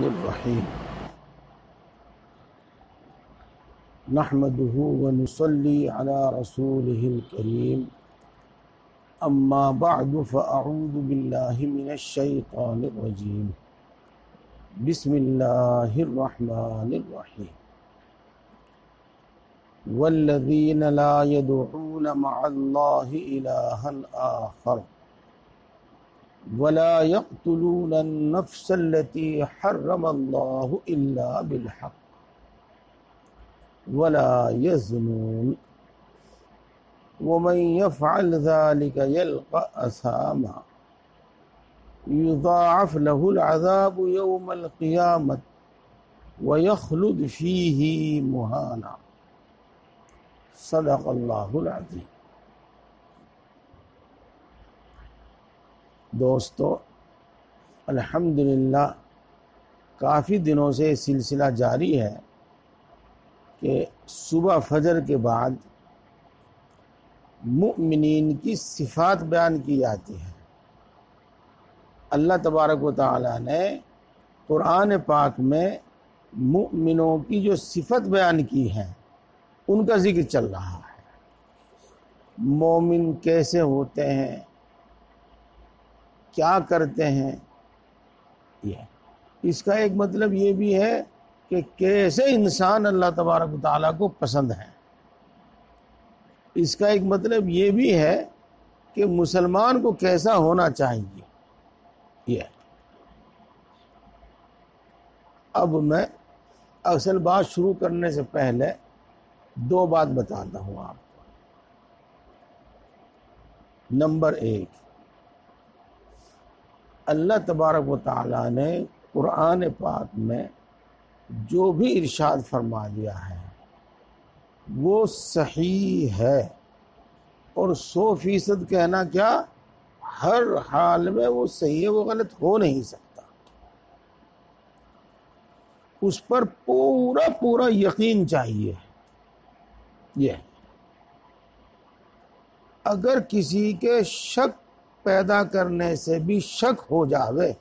الرحیم نحمده ونصلی علی رسوله الکریم اما بعد فاعوذ باللہ من الشیطان الرجیم بسم اللہ الرحمن الرحیم والذین لا يدعون مع اللہ الہا آخر ولا يقتلون النفس التي حرم الله إلا بالحق ولا يزنون ومن يفعل ذلك يلقى أثاما يضاعف له العذاب يوم القيامة ويخلد فيه مهانا صدق الله العظيم۔ دوستو، الحمدللہ کافی دنوں سے یہ سلسلہ جاری ہے کہ صبح فجر کے بعد مؤمنین کی صفات بیان کی جاتی ہے۔ اللہ تبارک و تعالی نے قرآن پاک میں مؤمنوں کی جو صفت بیان کی ہے ان کا ذکر چل رہا ہے۔ مومن کیسے ہوتے ہیں، کیا کرتے ہیں، اس کا ایک مطلب یہ بھی ہے کہ کیسے انسان اللہ تبارک و تعالیٰ کو پسند ہے۔ اس کا ایک مطلب یہ بھی ہے کہ مسلمان کو کیسا ہونا چاہیے۔ یہ اب میں اصل بات شروع کرنے سے پہلے دو بات بتاتا ہوں آپ کو۔ نمبر ایک، اللہ تبارک و تعالیٰ نے قرآن پاک میں جو بھی ارشاد فرما دیا ہے وہ صحیح ہے، اور 100% کہنا کیا، ہر حال میں وہ صحیح ہے، وہ غلط ہو نہیں سکتا۔ اس پر پورا پورا یقین چاہیے۔ یہ اگر کسی کے شک پیدا کرنے سے بھی شک ہو جاوے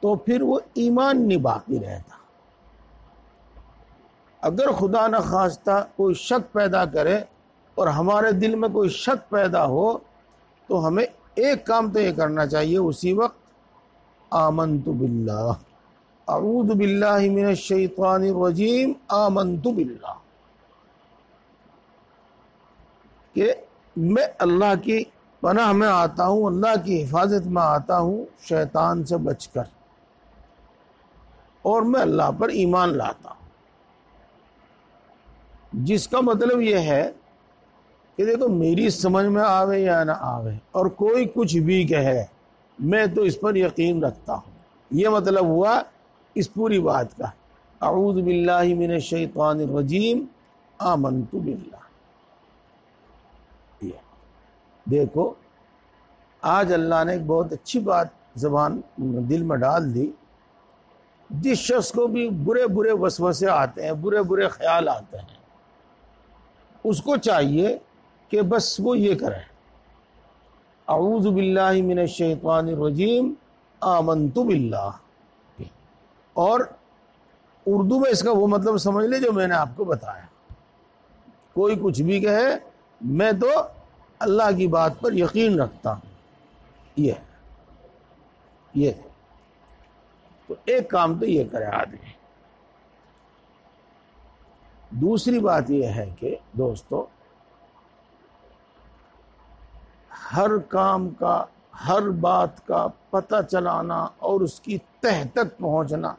تو پھر وہ ایمان نہیں باقی رہتا۔ اگر خدا نخواستہ کوئی شک پیدا کرے اور ہمارے دل میں کوئی شک پیدا ہو تو ہمیں ایک کام تو یہ کرنا چاہیے اسی وقت، آمنت باللہ، اعوذ باللہ من الشیطان الرجیم، آمنت باللہ، کہ میں اللہ کی پناہ میں آتا ہوں، اللہ کی حفاظت میں آتا ہوں شیطان سے بچ کر، اور میں اللہ پر ایمان لاتا ہوں۔ جس کا مطلب یہ ہے کہ دیکھو میری سمجھ میں آوے یا نہ آوے اور کوئی کچھ بھی کہے، میں تو اس پر یقین رکھتا ہوں۔ یہ مطلب ہوا اس پوری بات کا، اعوذ باللہ من الشیطان الرجیم، آمنت باللہ۔ دیکھو آج اللہ نے ایک بہت اچھی بات دل میں ڈال دی۔ جس شخص کو بھی برے برے وسوسے آتے ہیں، برے برے خیال آتے ہیں، اس کو چاہیے کہ بس وہ یہ کرے، اعوذ باللہ من الشیطان الرجیم، آمنت باللہ۔ اور اردو میں اس کا وہ مطلب سمجھ لے جو میں نے آپ کو بتایا۔ کوئی کچھ بھی کہے، میں تو اللہ کی بات پر یقین رکھتا ہوں۔ یہ تو ایک کام تو یہ کرے آدمی۔ دوسری بات یہ ہے کہ دوستو، ہر کام کا، ہر بات کا پتہ چلانا اور اس کی تہ تک پہنچنا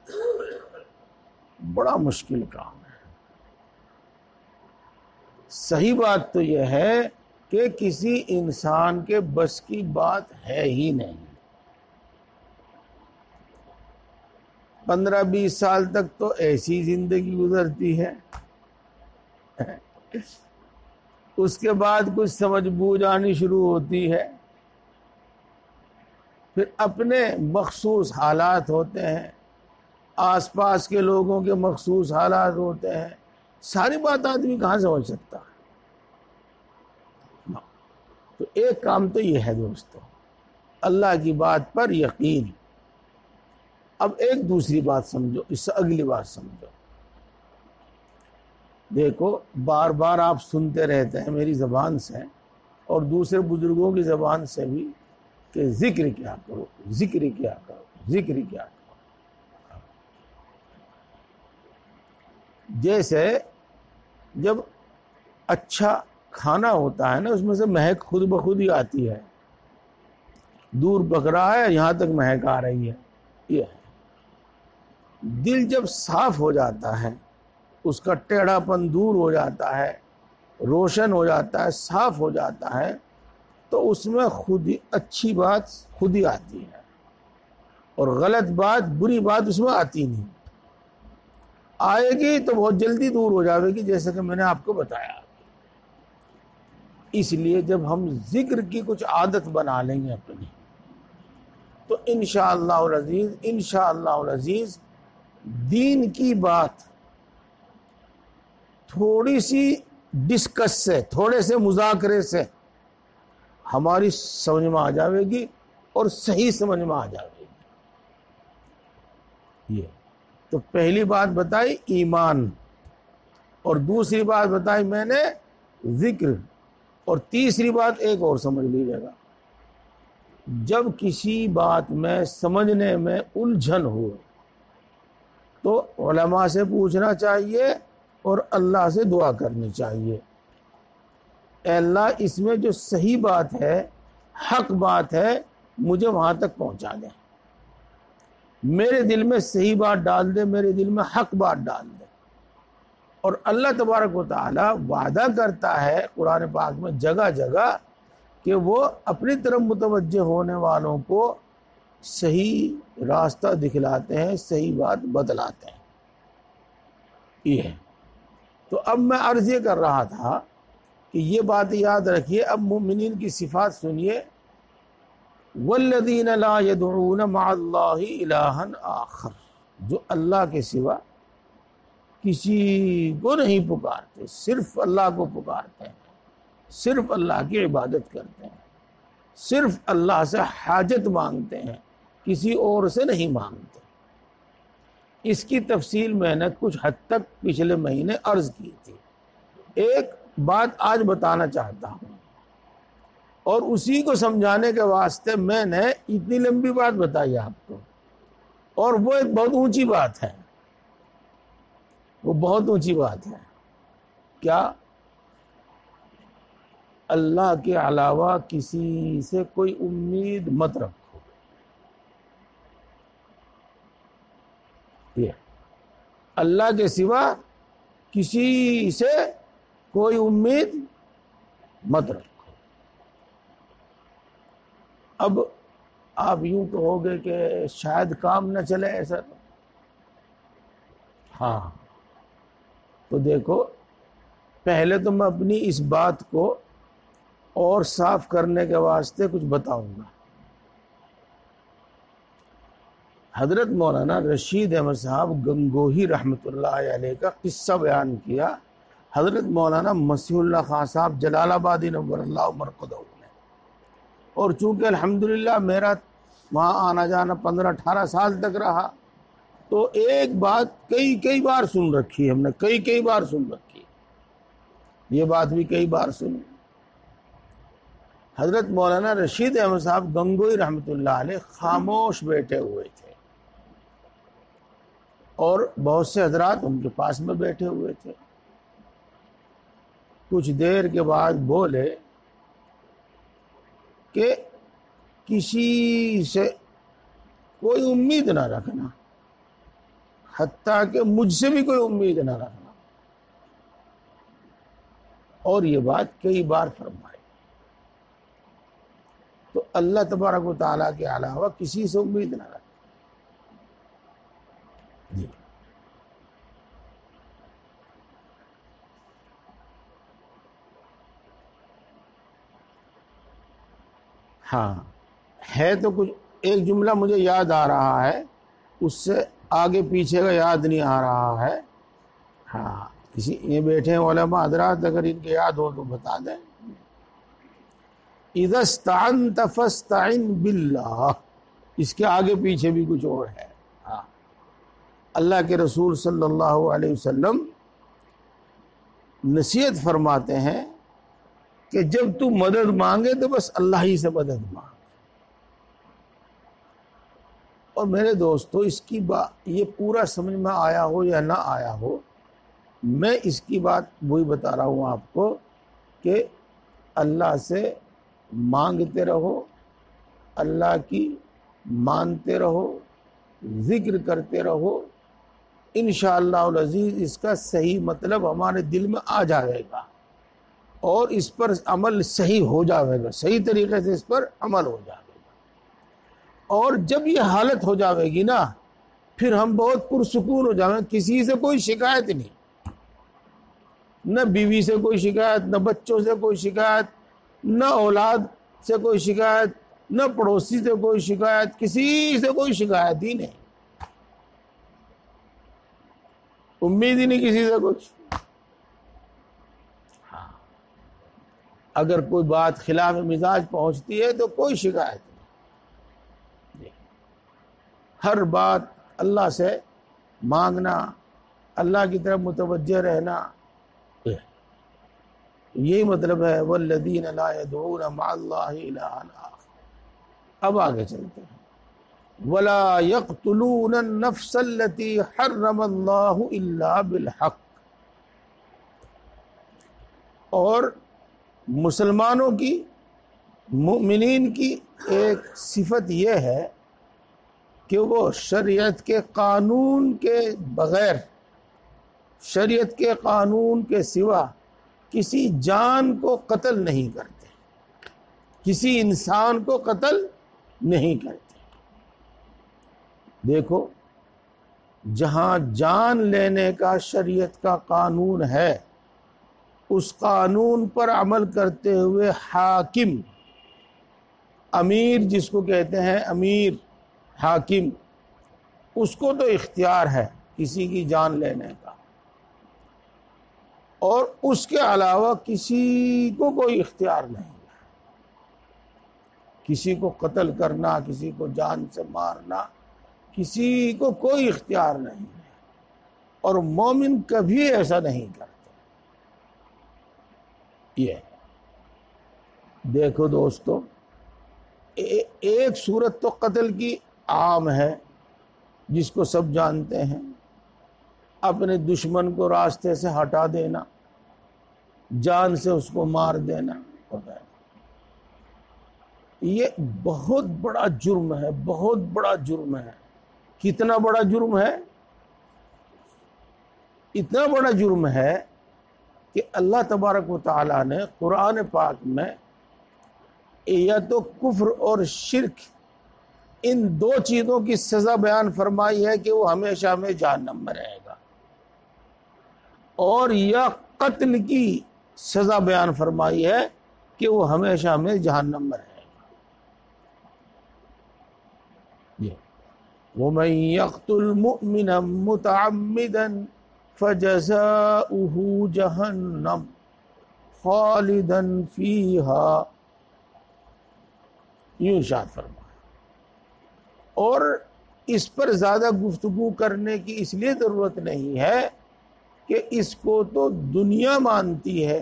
بڑا مشکل کام ہے۔ صحیح بات تو یہ ہے کہ کسی انسان کے بس کی بات ہے ہی نہیں۔ 15-20 سال تک تو ایسی زندگی گزرتی ہے، اس کے بعد کچھ سمجھ بوجھ آنی شروع ہوتی ہے، پھر اپنے مخصوص حالات ہوتے ہیں، آس پاس کے لوگوں کے مخصوص حالات ہوتے ہیں، ساری بات آدمی کہاں سمجھ سکتا ہے۔ تو ایک کام تو یہ ہے دوستو، اللہ کی بات پر یقین۔ اب ایک دوسری بات سمجھو، اس سے اگلی بات سمجھو. دیکھو بار بار آپ سنتے رہتے ہیں میری زبان سے اور دوسرے بزرگوں کی زبان سے بھی کہ ذکر کیا کرو، ذکر کیا کرو، ذکر کیا کرو. جیسے جب اچھا کھانا ہوتا ہے نا، اس میں سے مہک خود بخود ہی آتی ہے. دور پک رہا ہے، یہاں تک مہک آ رہی ہے. یہ ہے. دل جب صاف ہو جاتا ہے، اس کا ٹیڑھا پن دور ہو جاتا ہے، روشن ہو جاتا ہے، صاف ہو جاتا ہے، تو اس میں خود ہی اچھی بات خود ہی آتی ہے اور غلط بات، بری بات اس میں آتی نہیں. آئے گی تو بہت جلدی دور ہو جائے گی، جیسے کہ میں نے آپ کو بتایا. اس لیے جب ہم ذکر کی کچھ عادت بنا لیں گے اپنی، تو انشاءاللہ العزیز، انشاءاللہ العزیز دین کی بات تھوڑی سی ڈسکس سے، تھوڑے سے مذاکرے سے ہماری سمجھ میں آ جائے گی اور صحیح سمجھ میں آ جائے گی. یہ تو پہلی بات بتائی ایمان، اور دوسری بات بتائی میں نے ذکر، اور تیسری بات ایک اور سمجھ لیجیے گا. جب کسی بات میں سمجھنے میں الجھن ہو تو علماء سے پوچھنا چاہیے اور اللہ سے دعا کرنی چاہیے، اے اللہ اس میں جو صحیح بات ہے، حق بات ہے، مجھے وہاں تک پہنچا دیں، میرے دل میں صحیح بات ڈال دے، میرے دل میں حق بات ڈال دے. اور اللہ تبارک و تعالی وعدہ کرتا ہے قرآن پاک میں جگہ جگہ کہ وہ اپنی طرف متوجہ ہونے والوں کو صحیح راستہ دکھلاتے ہیں، صحیح بات بتلاتے ہیں. یہ ہے. تو اب میں عرض یہ کر رہا تھا کہ یہ بات یاد رکھیے. اب مومنین کی صفات سنیے. والذین لا يدعون مع اللہ الہا آخر، جو اللہ کے سوا کسی کو نہیں پکارتے، صرف اللہ کو پکارتے ہیں، صرف اللہ کی عبادت کرتے ہیں، صرف اللہ سے حاجت مانگتے ہیں، کسی اور سے نہیں مانگتے. اس کی تفصیل میں نے کچھ حد تک پچھلے مہینے عرض کی تھی. ایک بات آج بتانا چاہتا ہوں، اور اسی کو سمجھانے کے واسطے میں نے اتنی لمبی بات بتائی آپ کو، اور وہ ایک بہت اونچی بات ہے، وہ بہت اونچی بات ہے. کیا؟ اللہ کے علاوہ کسی سے کوئی امید مت رکھو. یہ اللہ کے سوا کسی سے کوئی امید مت رکھو. اب آپ یوں کہو گے کہ شاید کام نہ چلے ایسا. ہاں، تو دیکھو پہلے تو میں اپنی اس بات کو اور صاف کرنے کے واسطے کچھ بتاؤں گا. حضرت مولانا رشید احمد صاحب گنگوہی رحمۃ اللہ علیہ کا قصہ بیان کیا حضرت مولانا مسیح اللہ خان صاحب جلال آبادی نور اللہ مرقدہ نے. اور چونکہ الحمدللہ میرا وہاں آنا جانا 15-18 سال تک رہا، تو ایک بات کئی بار سن رکھی ہم نے، کئی بار سن رکھی. یہ بات بھی کئی بار سنی. حضرت مولانا رشید احمد صاحب گنگوئی رحمۃ اللہ علیہ خاموش بیٹھے ہوئے تھے، اور بہت سے حضرات ان کے پاس میں بیٹھے ہوئے تھے. کچھ دیر کے بعد بولے کہ کسی سے کوئی امید نہ رکھنا، حتیٰ کہ مجھ سے بھی کوئی امید نہ رکھنا. اور یہ بات کئی بار فرمائی. تو اللہ تبارک و تعالیٰ کے علاوہ کسی سے امید نہ رکھنا. جی ہاں، ہے تو کچھ ایک جملہ مجھے یاد آ رہا ہے، اس سے آگے پیچھے کا یاد نہیں آ رہا ہے. ہاں، یہ بیٹھے ہیں علماء حضرات، اگر ان کے یاد ہو تو بتا دیں. اذا استعنت فاستعن باللہ، اس کے آگے پیچھے بھی کچھ اور ہے. اللہ کے رسول صلی اللہ علیہ وسلم نصیحت فرماتے ہیں کہ جب تو مدد مانگے تو بس اللہ ہی سے مدد مانگ. اور میرے دوستو اس کی بات یہ پورا سمجھ میں آیا ہو یا نہ آیا ہو، میں اس کی بات وہی بتا رہا ہوں آپ کو کہ اللہ سے مانگتے رہو، اللہ کی مانتے رہو، ذکر کرتے رہو، انشاءاللہ العزیز اس کا صحیح مطلب ہمارے دل میں آ جائے گا اور اس پر عمل صحیح ہو جائے گا، صحیح طریقے سے اس پر عمل ہو جائے گا. اور جب یہ حالت ہو جائے گی نا، پھر ہم بہت پرسکون ہو جائیں گے. کسی سے کوئی شکایت نہیں، نہ بیوی سے کوئی شکایت، نہ بچوں سے کوئی شکایت، نہ اولاد سے کوئی شکایت، نہ پڑوسی سے کوئی شکایت، کسی سے کوئی شکایت ہی نہیں، امید ہی نہیں کسی سے کچھ. اگر کوئی بات خلاف مزاج پہنچتی ہے تو کوئی شکایت نہیں. ہر بات اللہ سے مانگنا، اللہ کی طرف متوجہ رہنا، یہی مطلب ہے والذین لا يدعون مع اللہ الہا آخر. اب آگے چلتے ہیں. ولا يقتلون النفس التي حرم اللہ الا بالحق. اور مسلمانوں کی، مؤمنین کی ایک صفت یہ ہے کہ وہ شریعت کے قانون کے بغیر، شریعت کے قانون کے سوا کسی جان کو قتل نہیں کرتے، کسی انسان کو قتل نہیں کرتے. دیکھو، جہاں جان لینے کا شریعت کا قانون ہے، اس قانون پر عمل کرتے ہوئے حاکم، امیر جس کو کہتے ہیں، امیر حاکم، اس کو تو اختیار ہے کسی کی جان لینے کا، اور اس کے علاوہ کسی کو کوئی اختیار نہیں ہے. کسی کو قتل کرنا، کسی کو جان سے مارنا، کسی کو کوئی اختیار نہیں ہے، اور مومن کبھی ایسا نہیں کرتے. یہ دیکھو دوستو، ایک صورت تو قتل کی عام ہے جس کو سب جانتے ہیں، اپنے دشمن کو راستے سے ہٹا دینا، جان سے اس کو مار دینا. یہ بہت بڑا جرم ہے، بہت بڑا جرم ہے. کتنا بڑا جرم ہے؟ اتنا بڑا جرم ہے کہ اللہ تبارک و تعالیٰ نے قرآن پاک میں یا تو کفر اور شرک، ان دو چیزوں کی سزا بیان فرمائی ہے کہ وہ ہمیشہ میں جہنم میں رہے گا، اور یا قتل کی سزا بیان فرمائی ہے کہ وہ ہمیشہ میں جہنم میں رہے گا. وَمَن يَقْتُلْ مُؤْمِنًا مُتَعَمِّدًا فَجَزَاؤُهُ جَهَنَّمُ خَالِدًا فِيهَا. یوں ارشاد فرمایا. اور اس پر زیادہ گفتگو کرنے کی اس لیے ضرورت نہیں ہے کہ اس کو تو دنیا مانتی ہے،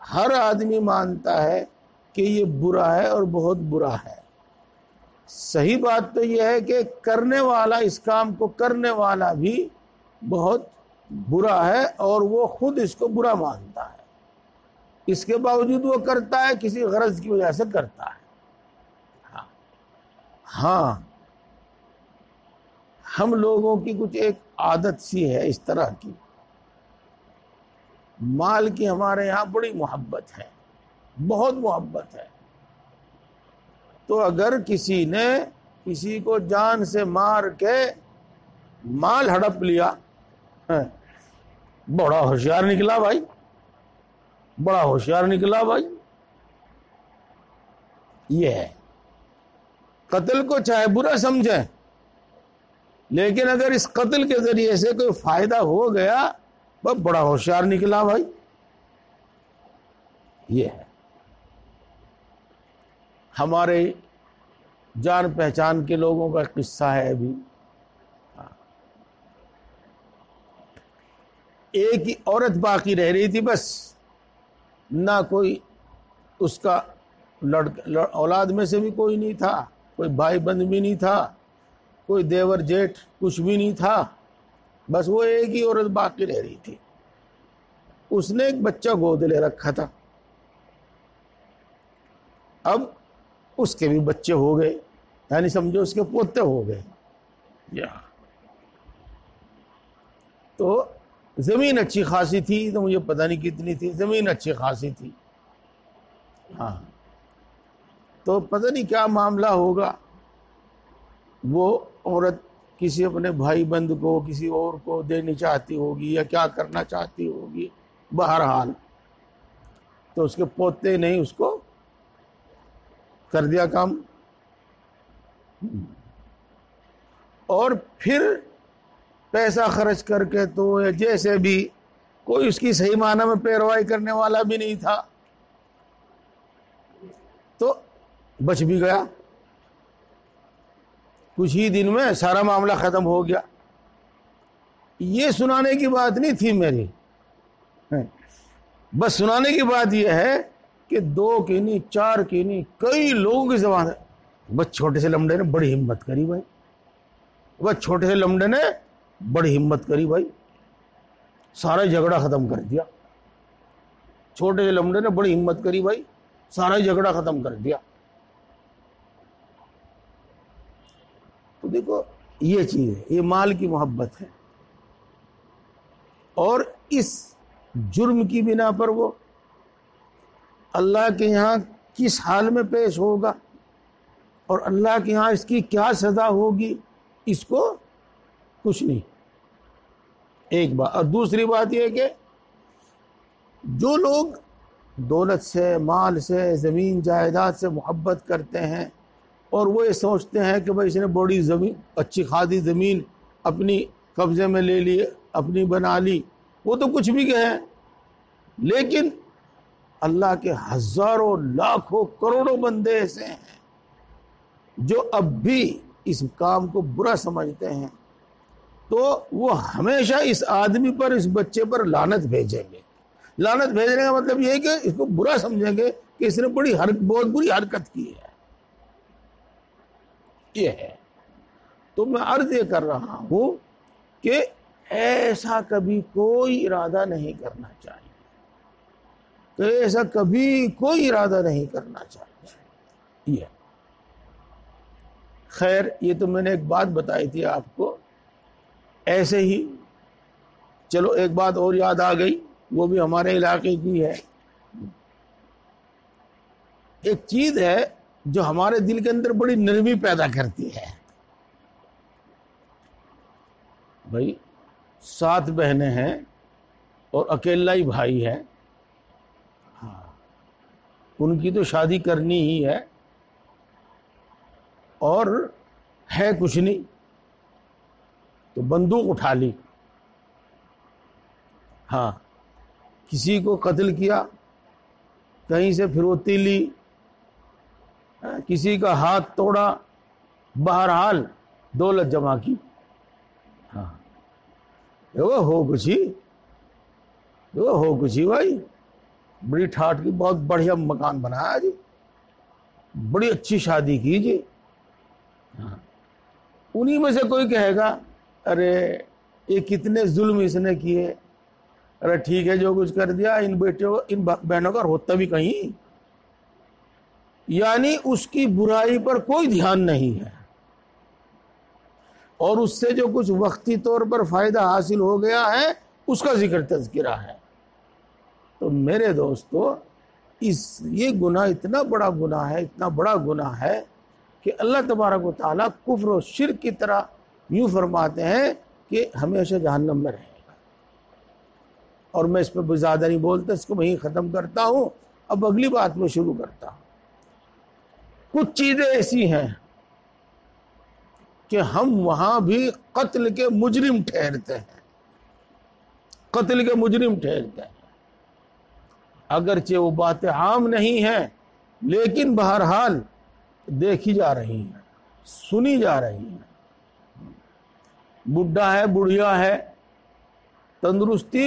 ہر آدمی مانتا ہے کہ یہ برا ہے اور بہت برا ہے. صحیح بات تو یہ ہے کہ کرنے والا، اس کام کو کرنے والا بھی بہت برا ہے، اور وہ خود اس کو برا مانتا ہے. اس کے باوجود وہ کرتا ہے، کسی غرض کی وجہ سے کرتا ہے. ہاں، ہم لوگوں کی کچھ ایک عادت سی ہے اس طرح کی، مال کی ہمارے یہاں بڑی محبت ہے، بہت محبت ہے. تو اگر کسی نے کسی کو جان سے مار کے مال ہڑپ لیا، بڑا ہوشیار نکلا بھائی، بڑا ہوشیار نکلا بھائی. یہ ہے، قتل کو چاہے برا سمجھیں، لیکن اگر اس قتل کے ذریعے سے کوئی فائدہ ہو گیا، وہ بڑا ہوشیار نکلا بھائی. یہ ہے. ہمارے جان پہچان کے لوگوں کا قصہ ہے ابھی. ایک ہی عورت باقی رہ رہی تھی بس، نہ کوئی اس کا اولاد میں سے بھی کوئی نہیں تھا، کوئی بھائی بند بھی نہیں تھا، کوئی دیور جیٹھ کچھ بھی نہیں تھا، بس وہ ایک ہی عورت باقی رہ رہی تھی۔ اس نے ایک بچہ گود لے رکھا تھا، اب اس کے بھی بچے ہو گئے، یعنی سمجھو اس کے پوتے ہو گئے۔ تو زمین اچھی خاصی تھی، تو مجھے پتہ نہیں کتنی تھی، زمین اچھی خاصی تھی، ہاں، تو پتہ نہیں کیا معاملہ ہوگا، وہ عورت کسی اپنے بھائی بند کو کسی اور کو دینی چاہتی ہوگی یا کیا کرنا چاہتی ہوگی، بہرحال تو اس کے پوتے نہیں اس کو کر دیا کام، اور پھر پیسہ خرچ کر کے تو جیسے بھی کوئی اس کی صحیح معنی میں پیروائی کرنے والا بھی نہیں تھا، تو بچ بھی گیا، کچھ ہی دن میں سارا معاملہ ختم ہو گیا۔ یہ سنانے کی بات نہیں تھی میری، بس سنانے کی بات یہ ہے کہ 2 کی نہیں 4 کی نہیں کئی لوگوں کی زبان ہے، بس چھوٹے سے لمڑے نے بڑی ہمت کری بھائی، بس چھوٹے سے لمڑے نے بڑی ہمت کری بھائی، سارا جھگڑا ختم کر دیا، چھوٹے سے لمڑے نے بڑی ہمت کری بھائی، سارا جھگڑا ختم کر دیا۔ تو دیکھو یہ چیز ہے، یہ مال کی محبت ہے، اور اس جرم کی بنا پر وہ اللہ کے یہاں کس حال میں پیش ہوگا اور اللہ کے یہاں اس کی کیا سزا ہوگی، اس کو کچھ نہیں، ایک بات۔ اور دوسری بات یہ کہ جو لوگ دولت سے، مال سے، زمین جائیداد سے محبت کرتے ہیں اور وہ یہ سوچتے ہیں کہ بھائی اس نے بڑی زمین، اچھی خاصی زمین اپنی قبضے میں لے لی، اپنی بنا لی، وہ تو کچھ بھی کہیں، لیکن اللہ کے ہزاروں لاکھوں کروڑوں بندے ایسے ہیں جو اب بھی اس کام کو برا سمجھتے ہیں، تو وہ ہمیشہ اس آدمی پر، اس بچے پر لعنت بھیجیں گے۔ لعنت بھیجنے کا مطلب یہ ہے کہ اس کو برا سمجھیں گے کہ اس نے بہت بری حرکت کی ہے، یہ ہے۔ تو میں عرض یہ کر رہا ہوں کہ ایسا کبھی کوئی ارادہ نہیں کرنا چاہیے، کہ ایسا کبھی کوئی ارادہ نہیں کرنا چاہیے۔ یہ خیر، یہ تو میں نے ایک بات بتائی تھی آپ کو، ایسے ہی چلو ایک بات اور یاد آ گئی، وہ بھی ہمارے علاقے کی ہے۔ ایک چیز ہے جو ہمارے دل کے اندر بڑی نرمی پیدا کرتی ہے۔ بھائی 7 بہنیں ہیں اور اکیلا ہی بھائی ہے، ہاں، ان کی تو شادی کرنی ہی ہے، اور ہے کچھ نہیں، تو بندوق اٹھا لی، ہاں، کسی کو قتل کیا، کہیں سے پھروتی لی، کسی کا ہاتھ توڑا، بہرحال دولت جمع کی، ہاں، وہ ہو کچھ ہی بھائی، بڑی ٹھاٹ کی، بہت بڑھیا مکان بنایا جی، بڑی اچھی شادی کی جی، ہاں، انہی میں سے کوئی کہے گا ارے یہ کتنے ظلم اس نے کیے، ارے ٹھیک ہے جو کچھ کر دیا، ان بہنوں کا ہوتا بھی کہیں، یعنی اس کی برائی پر کوئی دھیان نہیں ہے، اور اس سے جو کچھ وقتی طور پر فائدہ حاصل ہو گیا ہے اس کا ذکر تذکرہ ہے۔ تو میرے دوستو، یہ گناہ اتنا بڑا گناہ ہے، اتنا بڑا گناہ ہے کہ اللہ تبارک و تعالیٰ کفر و شرک کی طرح یوں فرماتے ہیں کہ ہمیشہ جہنم میں رہے گا۔ اور میں اس پہ زیادہ نہیں بولتا، اس کو میں ہی ختم کرتا ہوں، اب اگلی بات میں شروع کرتا ہوں۔ کچھ چیزیں ایسی ہیں کہ ہم وہاں بھی قتل کے مجرم ٹھہرتے ہیں، قتل کے مجرم ٹھہرتے ہیں، اگرچہ وہ باتیں عام نہیں ہیں، لیکن بہرحال دیکھی جا رہی ہیں، سنی جا رہی ہیں۔ بڈھا ہے، بڑھیا ہے، تندرستی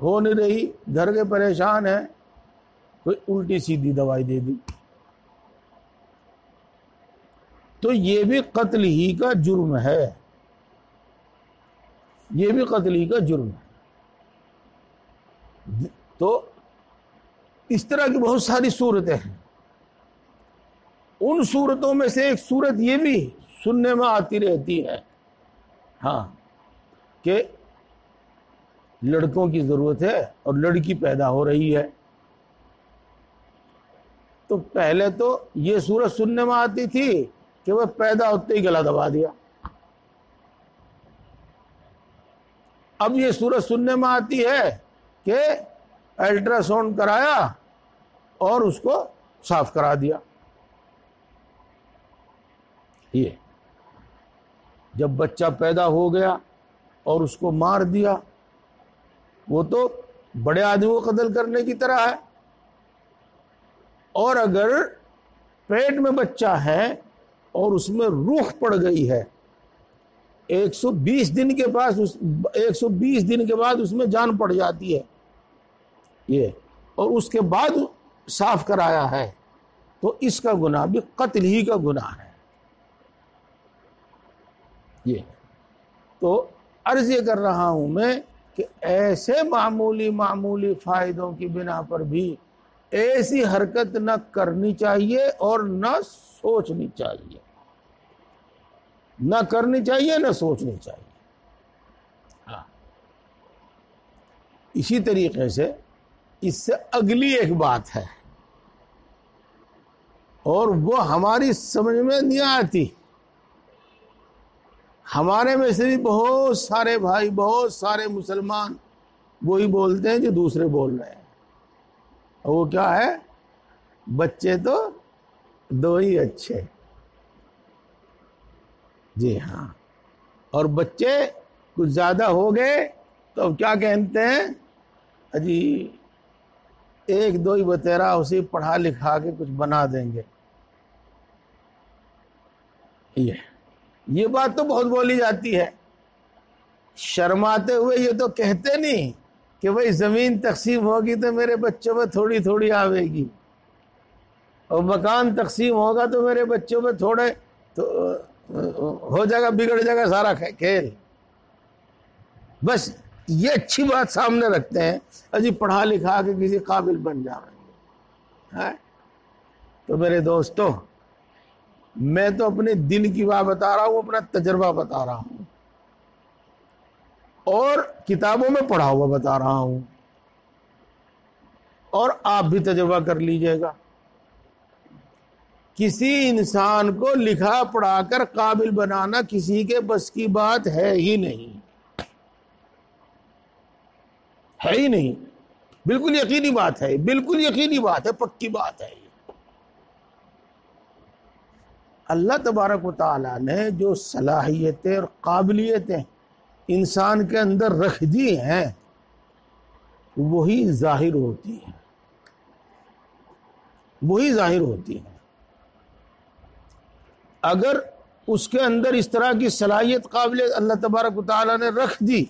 ہو نہیں رہی، گھر کے پریشان ہیں، کوئی الٹی سیدھی دوائی دے دی، تو یہ بھی قتل ہی کا جرم ہے، یہ بھی قتل ہی کا جرم ہے۔ تو اس طرح کی بہت ساری صورتیں ہیں۔ ان صورتوں میں سے ایک صورت یہ بھی سننے میں آتی رہتی ہے، ہاں، کہ لڑکوں کی ضرورت ہے اور لڑکی پیدا ہو رہی ہے، تو پہلے تو یہ صورت سننے میں آتی تھی کہ وہ پیدا ہوتے ہی گلا دبا دیا، اب یہ صورت سننے میں آتی ہے کہ الٹرا ساؤنڈ کرایا اور اس کو صاف کرا دیا۔ یہ جب بچہ پیدا ہو گیا اور اس کو مار دیا، وہ تو بڑے آدمی کو قتل کرنے کی طرح ہے، اور اگر پیٹ میں بچہ ہے اور اس میں روح پڑ گئی ہے، 120 دن کے بعد اس میں جان پڑ جاتی ہے یہ، اور اس کے بعد صاف کرایا ہے، تو اس کا گناہ بھی قتل ہی کا گناہ ہے۔ یہ تو عرض یہ کر رہا ہوں میں کہ ایسے معمولی فائدوں کی بنا پر بھی ایسی حرکت نہ کرنی چاہیے اور نہ سوچنی چاہیے، نہ کرنی چاہیے نہ سوچنی چاہیے۔ ہاں، اسی طریقے سے اس سے اگلی ایک بات ہے، اور وہ ہماری سمجھ میں نہیں آتی۔ ہمارے میں سے بھی بہت سارے بھائی، بہت سارے مسلمان وہی بولتے ہیں جو دوسرے بول رہے ہیں، اور وہ کیا ہے؟ بچے تو دو ہی اچھے، جی ہاں، اور بچے کچھ زیادہ ہو گئے تو اب کیا کہتے ہیں؟ جی ایک دو ہی بتیرا اسے پڑھا لکھا کے کچھ بنا دیں گے۔ یہ بات تو بہت بولی جاتی ہے، شرماتے ہوئے یہ تو کہتے نہیں کہ بھئی زمین تقسیم ہوگی تو میرے بچوں میں تھوڑی تھوڑی آوے گی، اور مکان تقسیم ہوگا تو میرے بچوں میں تھوڑے تو ہو جائے گا، بگڑ جائے گا سارا کھیل۔ بس یہ اچھی بات سامنے رکھتے ہیں، اجی پڑھا لکھا کے کسی قابل بن جائیں گے۔ تو میرے دوستو، میں تو اپنے دل کی بات بتا رہا ہوں، اپنا تجربہ بتا رہا ہوں، اور کتابوں میں پڑھا ہوا بتا رہا ہوں، اور آپ بھی تجربہ کر لیجئے گا۔ کسی انسان کو لکھا پڑھا کر قابل بنانا کسی کے بس کی بات ہے ہی نہیں، ہے ہی نہیں، بالکل یقینی بات ہے، بالکل یقینی بات ہے، پکی بات ہے۔ اللہ تبارک و تعالیٰ نے جو صلاحیتیں اور قابلیتیں انسان کے اندر رکھ دی ہیں، وہی ظاہر ہوتی ہیں، وہی ظاہر ہوتی ہیں۔ اگر اس کے اندر اس طرح کی صلاحیت قابلیت اللہ تبارک و تعالیٰ نے رکھ دی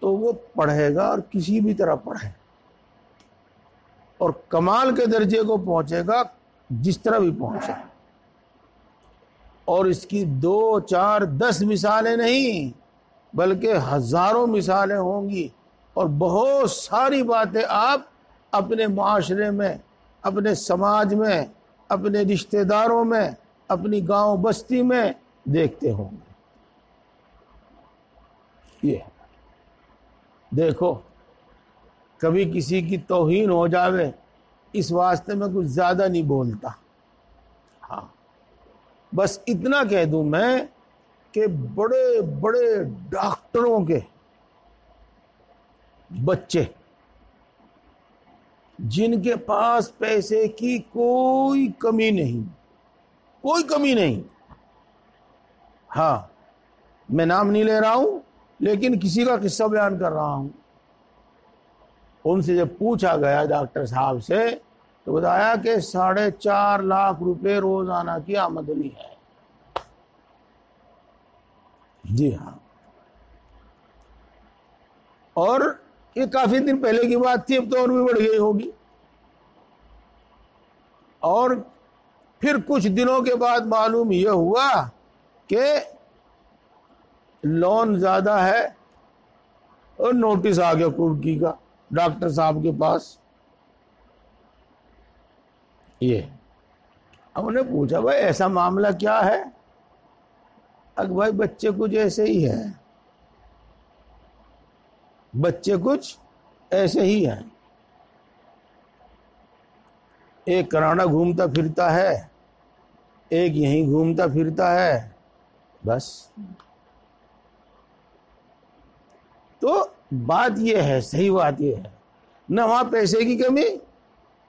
تو وہ پڑھے گا، اور کسی بھی طرح پڑھے، اور کمال کے درجے کو پہنچے گا جس طرح بھی پہنچے، اور اس کی 2 4 10 مثالیں نہیں بلکہ ہزاروں مثالیں ہوں گی، اور بہت ساری باتیں آپ اپنے معاشرے میں، اپنے سماج میں، اپنے رشتہ داروں میں، اپنی گاؤں بستی میں دیکھتے ہوں گے۔ یہ دیکھو، کبھی کسی کی توہین ہو جاوے اس واسطے میں کچھ زیادہ نہیں بولتا، ہاں، بس اتنا کہہ دوں میں کہ بڑے بڑے ڈاکٹروں کے بچے، جن کے پاس پیسے کی کوئی کمی نہیں، کوئی کمی نہیں، ہاں، میں نام نہیں لے رہا ہوں لیکن کسی کا قصہ بیان کر رہا ہوں، ان سے جب پوچھا گیا ڈاکٹر صاحب سے تو بتایا کہ 4.5 لاکھ روپے روزانہ کی آمدنی ہے۔ جی ہاں، اور یہ کافی دن پہلے کی بات تھی، اب تو اور بھی بڑھ گئی ہوگی. اور پھر کچھ دنوں کے بعد معلوم یہ ہوا کہ لون زیادہ ہے اور نوٹس آ گیا کڑکی کا ڈاکٹر صاحب کے پاس. یہ ہم نے پوچھا بھائی ایسا معاملہ کیا ہے؟ اگر بھائی بچے کچھ ایسے ہی ہیں، بچے کچھ ایسے ہی ہیں. ایک کراڑا گھومتا پھرتا ہے، ایک یہیں گھومتا پھرتا ہے، بس. تو بات یہ ہے، صحیح بات یہ ہے، نہ وہاں پیسے کی کمی،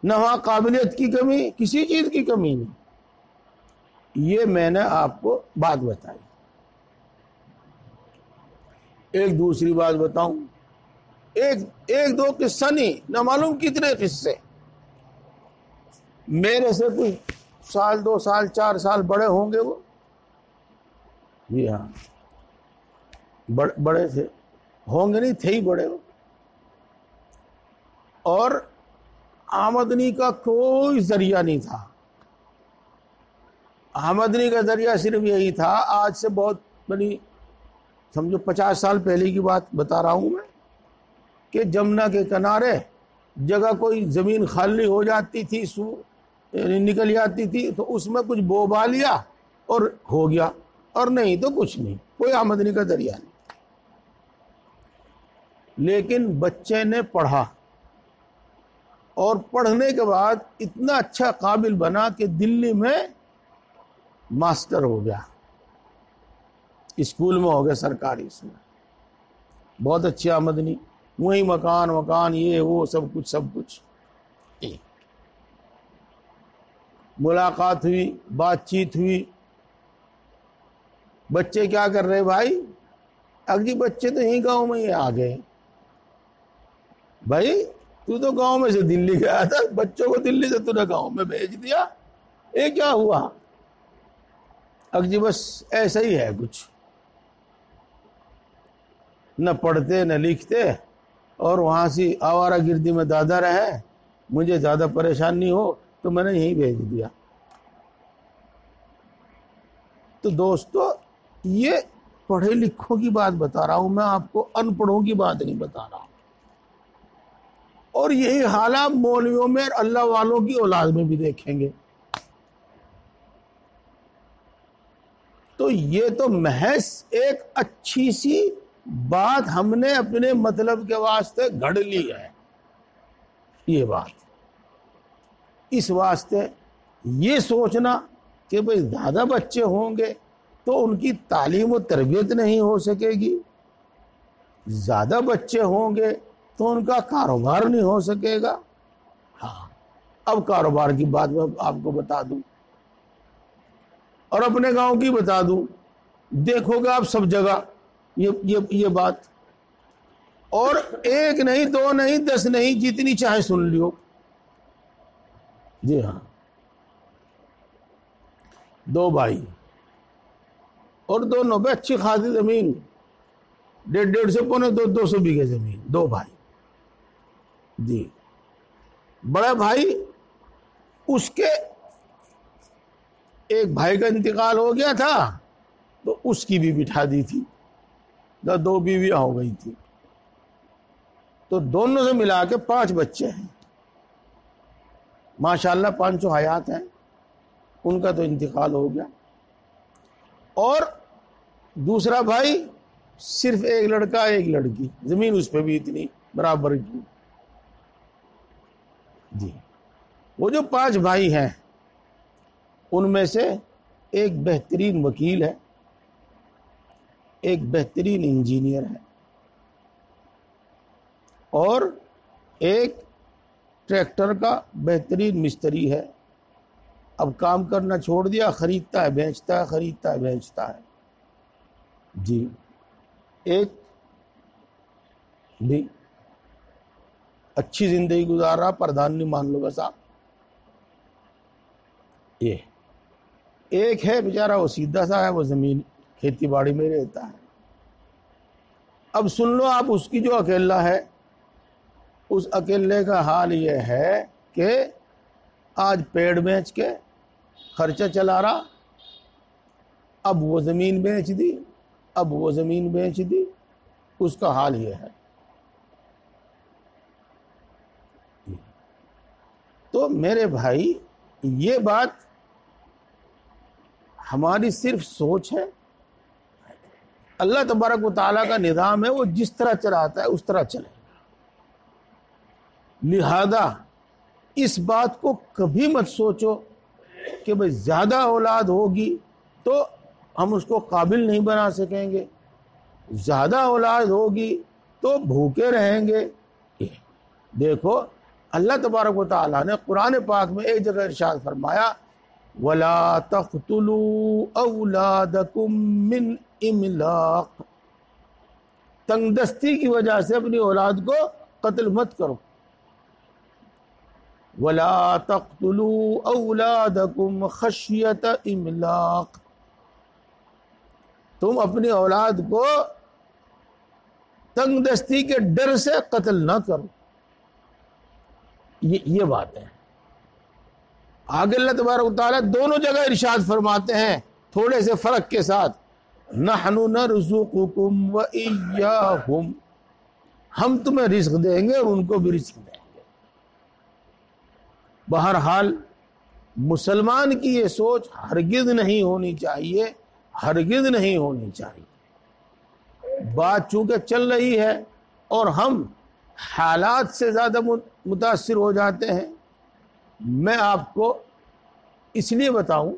نہ وہاں قابلیت کی کمی، کسی چیز کی کمی نہیں. یہ میں نے آپ کو بات بتائی. ایک دوسری بات بتاؤں، ایک دو قصہ نہیں، نہ معلوم کتنے قصے. میرے سے کچھ سال 2 سال 4 سال بڑے ہوں گے وہ. جی ہاں، بڑے تھے، ہوں گے نہیں، تھے ہی بڑے وہ. اور آمدنی کا کوئی ذریعہ نہیں تھا. آمدنی کا ذریعہ صرف یہی تھا، آج سے بہت بڑی سمجھو 50 سال پہلے کی بات بتا رہا ہوں میں، کہ جمنا کے کنارے جگہ کوئی زمین خالی ہو جاتی تھی، نکل جاتی تھی، تو اس میں کچھ بو با لیا اور ہو گیا، اور نہیں تو کچھ نہیں، کوئی آمدنی کا ذریعہ نہیں. لیکن بچے نے پڑھا، اور پڑھنے کے بعد اتنا اچھا قابل بنا کہ دلی میں ماسٹر ہو گیا، اسکول میں ہو گیا، سرکاری اس میں، بہت اچھی آمدنی، وہی مکان یہ وہ سب کچھ. ملاقات ہوئی، بات چیت ہوئی. بچے کیا کر رہے بھائی؟ اگلی بچے تو یہیں گاؤں میں ہی آ گئے. بھائی تو گاؤں میں سے دلی گیا تھا، بچوں کو دلی سے تو نے گاؤں میں بھیج دیا، یہ کیا ہوا؟ اگلی بس ایسا ہی ہے کچھ، نہ پڑھتے نہ لکھتے، اور وہاں سے آوارہ گردی میں دادا رہے. مجھے زیادہ پریشانی ہو تو میں نے یہیں بھیج دیا. تو دوستو، یہ پڑھے لکھوں کی بات بتا رہا ہوں میں آپ کو، ان پڑھوں کی بات نہیں بتا رہا ہوں. اور یہی حالات مولویوں میں، اللہ والوں کی اولاد میں بھی دیکھیں گے. تو یہ تو محض ایک اچھی سی بات ہم نے اپنے مطلب کے واسطے گھڑ لی ہے. یہ بات اس واسطے یہ سوچنا کہ بھئی زیادہ بچے ہوں گے تو ان کی تعلیم و تربیت نہیں ہو سکے گی، زیادہ بچے ہوں گے تو ان کا کاروبار نہیں ہو سکے گا. ہاں، اب کاروبار کی بات میں آپ کو بتا دوں، اور اپنے گاؤں کی بتا دوں. دیکھو گے آپ سب جگہ یہ بات، اور ایک نہیں، 2 نہیں، 10 نہیں، جتنی چاہے سن لیو. جی ہاں، 2 بھائی اور دونوں پہ اچھی خاصی زمین، 150 سے 200 بیگھے زمین، 2 بھائی. جی، بڑا بھائی، اس کے ایک بھائی کا انتقال ہو گیا تھا تو اس کی بھی بٹھا دی تھی، 2 بیویاں ہو گئی تھی. تو دونوں سے ملا کے 5 بچے ہیں، ماشاءاللہ 5 حیات ہیں. ان کا تو انتقال ہو گیا. اور دوسرا بھائی صرف ایک لڑکا ایک لڑکی، زمین اس پہ بھی اتنی برابر کی. جی، وہ جو 5 بھائی ہیں ان میں سے ایک بہترین وکیل ہے، ایک بہترین انجینئر ہے، اور ایک ٹریکٹر کا بہترین مستری ہے. اب کام کرنا چھوڑ دیا، خریدتا ہے بیچتا ہے، خریدتا ہے بیچتا ہے. جی، ایک بھی اچھی زندگی گزار رہا، پردھان نہیں مان لو بس آپ. یہ ایک ہے بیچارہ، وہ سیدھا سا ہے، وہ زمین کھیتی باڑی میں رہتا ہے. اب سن لو آپ اس کی جو اکیلا ہے، اس اکیلے کا حال یہ ہے کہ آج پیڑ بیچ کے خرچہ چلا رہا، اب وہ زمین بیچ دی، اب وہ زمین بیچ دی، اس کا حال یہ ہے۔ تو میرے بھائی یہ بات ہماری صرف سوچ ہے، اللہ تبارک و تعالیٰ کا نظام ہے، وہ جس طرح چلاتا ہے اس طرح چلے۔ لہذا اس بات کو کبھی مت سوچو کہ بھئی زیادہ اولاد ہوگی تو ہم اس کو قابل نہیں بنا سکیں گے، زیادہ اولاد ہوگی تو بھوکے رہیں گے۔ دیکھو اللہ تبارک و تعالیٰ نے قرآن پاک میں ایک جگہ ارشاد فرمایا وَلَا تَقْتُلُوا أَوْلَادَكُم مِّنْ إِمْلَاقٍ، تنگ دستی کی وجہ سے اپنی اولاد کو قتل مت کرو۔ وَلَا تَقْتُلُوا أَوْلَادَكُمْ خَشْيَةَ إِمْلَاقٍ، تم اپنی اولاد کو تنگ دستی کے ڈر سے قتل نہ کرو۔ یہ بات ہے۔ آگے اللہ تبارک و تعالیٰ دونوں جگہ ارشاد فرماتے ہیں تھوڑے سے فرق کے ساتھ، نَحْنُ نَرْزُقُكُمْ وَإِيَّاهُمْ، ہم تمہیں رزق دیں گے اور ان کو بھی رزق دیں گے۔ بہرحال مسلمان کی یہ سوچ ہرگز نہیں ہونی چاہیے، ہرگز نہیں ہونی چاہیے۔ بات چونکہ چل رہی ہے اور ہم حالات سے زیادہ متاثر ہو جاتے ہیں، میں آپ کو اس لیے بتاؤں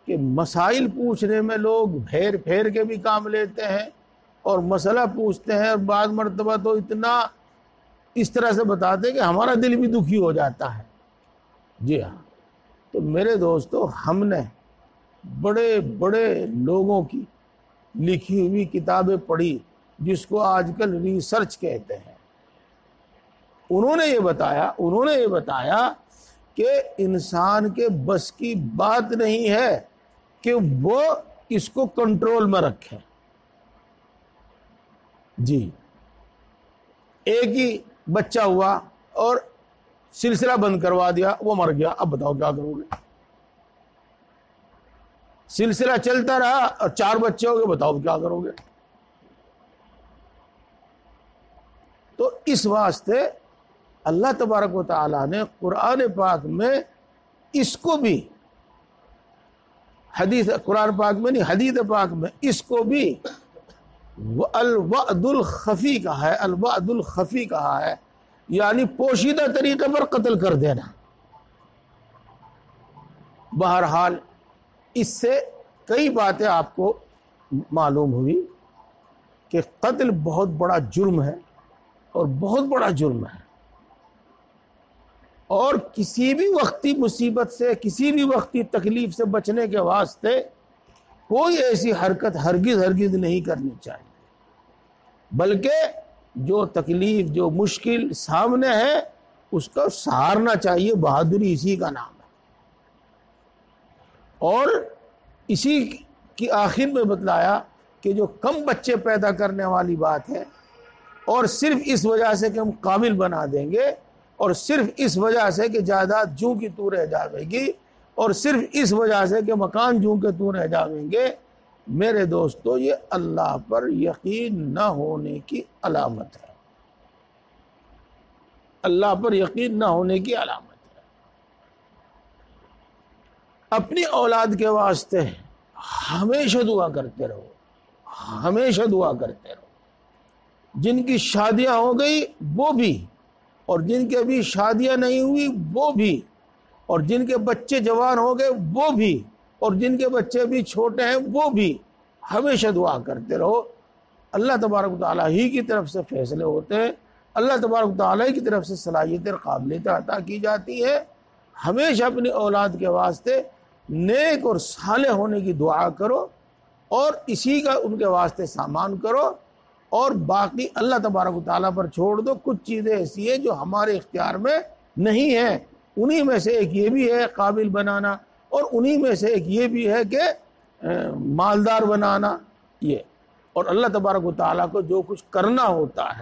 کہ مسائل پوچھنے میں لوگ پھیر پھیر کے بھی کام لیتے ہیں اور مسئلہ پوچھتے ہیں، اور بعض مرتبہ تو اتنا اس طرح سے بتاتے ہیں کہ ہمارا دل بھی دکھی ہو جاتا ہے۔ جی ہاں، تو میرے دوستو، ہم نے بڑے بڑے لوگوں کی لکھی ہوئی کتابیں پڑھی جس کو آج کل ریسرچ کہتے ہیں۔ انہوں نے یہ بتایا کہ انسان کے بس کی بات نہیں ہے کہ وہ اس کو کنٹرول میں رکھے۔ جی، ایک ہی بچہ ہوا اور سلسلہ بند کروا دیا، وہ مر گیا، اب بتاؤ کیا کرو گے؟ سلسلہ چلتا رہا اور 4 بچے ہو گئے، بتاؤ کیا کرو گے؟ تو اس واسطے اللہ تبارک و تعالیٰ نے قرآن پاک میں اس کو بھی قرآن پاک میں نہیں، حدیث پاک میں اس کو بھی الوعد الخفی کہا ہے، الوعد الخفی کہا ہے، یعنی پوشیدہ طریقے پر قتل کر دینا۔ بہرحال اس سے کئی باتیں آپ کو معلوم ہوئی کہ قتل بہت بڑا جرم ہے اور بہت بڑا جرم ہے، اور کسی بھی وقتی مصیبت سے، کسی بھی وقتی تکلیف سے بچنے کے واسطے کوئی ایسی حرکت ہرگز نہیں کرنی چاہیے، بلکہ جو تکلیف، جو مشکل سامنے ہے اس کو سہارنا چاہیے۔ بہادری اسی کا نام ہے۔ اور اسی کی آخر میں بتلایا کہ جو کم بچے پیدا کرنے والی بات ہے، اور صرف اس وجہ سے کہ ہم قابل بنا دیں گے، اور صرف اس وجہ سے کہ جائیداد جوں کی تو رہ جاوے گی، اور صرف اس وجہ سے کہ مکان جوں کے تو رہ جاویں گے، میرے دوستو یہ اللہ پر یقین نہ ہونے کی علامت ہے۔ اللہ پر یقین نہ ہونے کی علامت ہے۔ اپنی اولاد کے واسطے ہمیشہ دعا کرتے رہو، ہمیشہ دعا کرتے رہو۔ جن کی شادیاں ہو گئی وہ بھی، اور جن کے ابھی شادیاں نہیں ہوئی وہ بھی، اور جن کے بچے جوان ہو گئے وہ بھی، اور جن کے بچے ابھی چھوٹے ہیں وہ بھی، ہمیشہ دعا کرتے رہو۔ اللہ تبارک و تعالیٰ ہی کی طرف سے فیصلے ہوتے ہیں، اللہ تبارک و تعالیٰ کی طرف سے صلاحیت اور قابلیت عطا کی جاتی ہے۔ ہمیشہ اپنی اولاد کے واسطے نیک اور صالح ہونے کی دعا کرو، اور اسی کا ان کے واسطے سامان کرو، اور باقی اللہ تبارک و تعالیٰ پر چھوڑ دو۔ کچھ چیزیں ایسی ہیں جو ہمارے اختیار میں نہیں ہیں، انہی میں سے ایک یہ بھی ہے قابل بنانا، اور انہی میں سے ایک یہ بھی ہے کہ مالدار بنانا۔ یہ اور اللہ تبارک و تعالیٰ کو جو کچھ کرنا ہوتا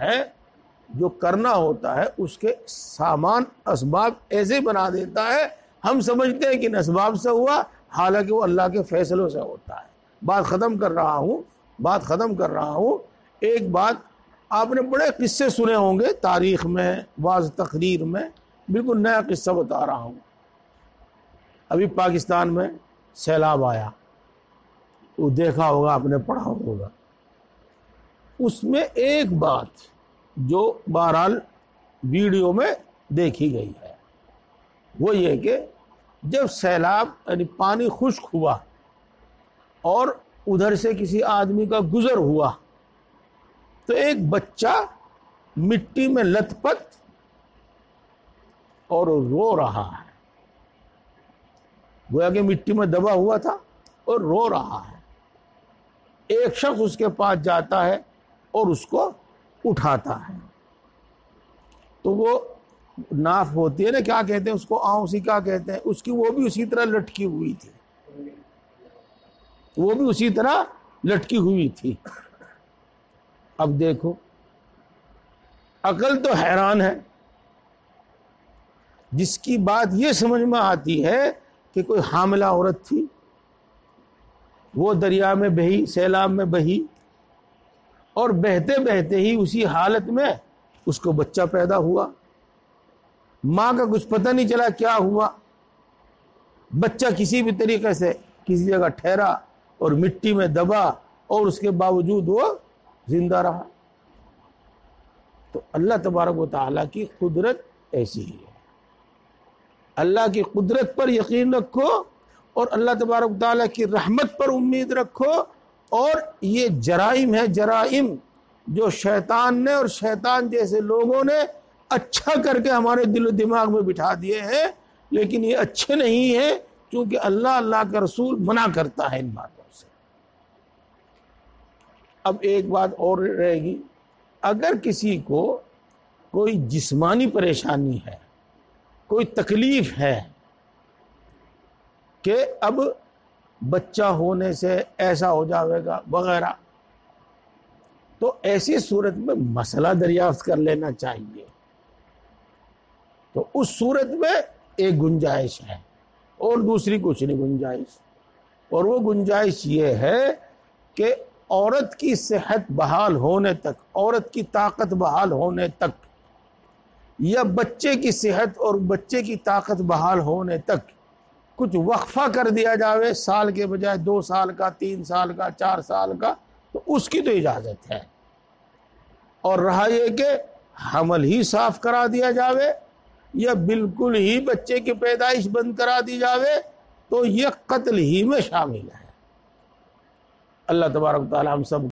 ہے اس کے سامان اسباب ایسے بنا دیتا ہے، ہم سمجھتے ہیں کہ ان اسباب سے ہوا، حالانکہ وہ اللہ کے فیصلوں سے ہوتا ہے۔ بات ختم کر رہا ہوں۔ ایک بات، آپ نے بڑے قصے سنے ہوں گے تاریخ میں، بعض تقریر میں، بالکل نیا قصہ بتا رہا ہوں۔ ابھی پاکستان میں سیلاب آیا، وہ دیکھا ہوگا، آپ نے پڑھا ہوگا۔ اس میں ایک بات جو بہرحال ویڈیو میں دیکھی گئی ہے، وہ یہ کہ جب سیلاب یعنی پانی خشک ہوا اور ادھر سے کسی آدمی کا گزر ہوا تو ایک بچہ مٹی میں لت پت اور رو رہا ہے، گویا کہ مٹی میں دبا ہوا تھا اور رو رہا ہے۔ ایک شخص اس کے پاس جاتا ہے اور اس کو اٹھاتا ہے، تو وہ ناف ہوتی ہے نا، کیا کہتے ہیں اس کو، آؤں کیا کہتے ہیں اس کی، وہ بھی اسی طرح لٹکی ہوئی تھی۔ اب دیکھو، عقل تو حیران ہے، جس کی بات یہ سمجھ میں آتی ہے کہ کوئی حاملہ عورت تھی، وہ دریا میں بہی، سیلاب میں بہی، اور بہتے بہتے ہی اسی حالت میں اس کو بچہ پیدا ہوا، ماں کا کچھ پتہ نہیں چلا کیا ہوا، بچہ کسی بھی طریقے سے کسی جگہ ٹھہرا اور مٹی میں دبا، اور اس کے باوجود وہ زندہ رہا۔ تو اللہ تبارک و تعالیٰ کی قدرت ایسی ہی ہے۔ اللہ کی قدرت پر یقین رکھو اور اللہ تبارک و تعالیٰ کی رحمت پر امید رکھو، اور یہ جرائم جو شیطان نے اور شیطان جیسے لوگوں نے اچھا کر کے ہمارے دل و دماغ میں بٹھا دیے ہیں، لیکن یہ اچھے نہیں ہیں، کیونکہ اللہ کا رسول منع کرتا ہے ان باتوں سے۔ اب ایک بات اور رہے گی، اگر کسی کو کوئی جسمانی پریشانی ہے، کوئی تکلیف ہے کہ اب بچہ ہونے سے ایسا ہو جاوے گا وغیرہ، تو ایسی صورت میں مسئلہ دریافت کر لینا چاہیے۔ تو اس صورت میں ایک گنجائش ہے، اور دوسری کچھ نہیں گنجائش، اور وہ گنجائش یہ ہے کہ عورت کی صحت بحال ہونے تک، عورت کی طاقت بحال ہونے تک، یا بچے کی صحت اور بچے کی طاقت بحال ہونے تک کچھ وقفہ کر دیا جاوے، سال کے بجائے 2 سال کا، 3 سال کا، 4 سال کا، تو اس کی تو اجازت ہے۔ اور رہا یہ کہ حمل ہی صاف کرا دیا جاوے یا بالکل ہی بچے کی پیدائش بند کرا دی جاوے، تو یہ قتل ہی میں شامل ہے۔ اللہ تبارک و تعالی ہم سب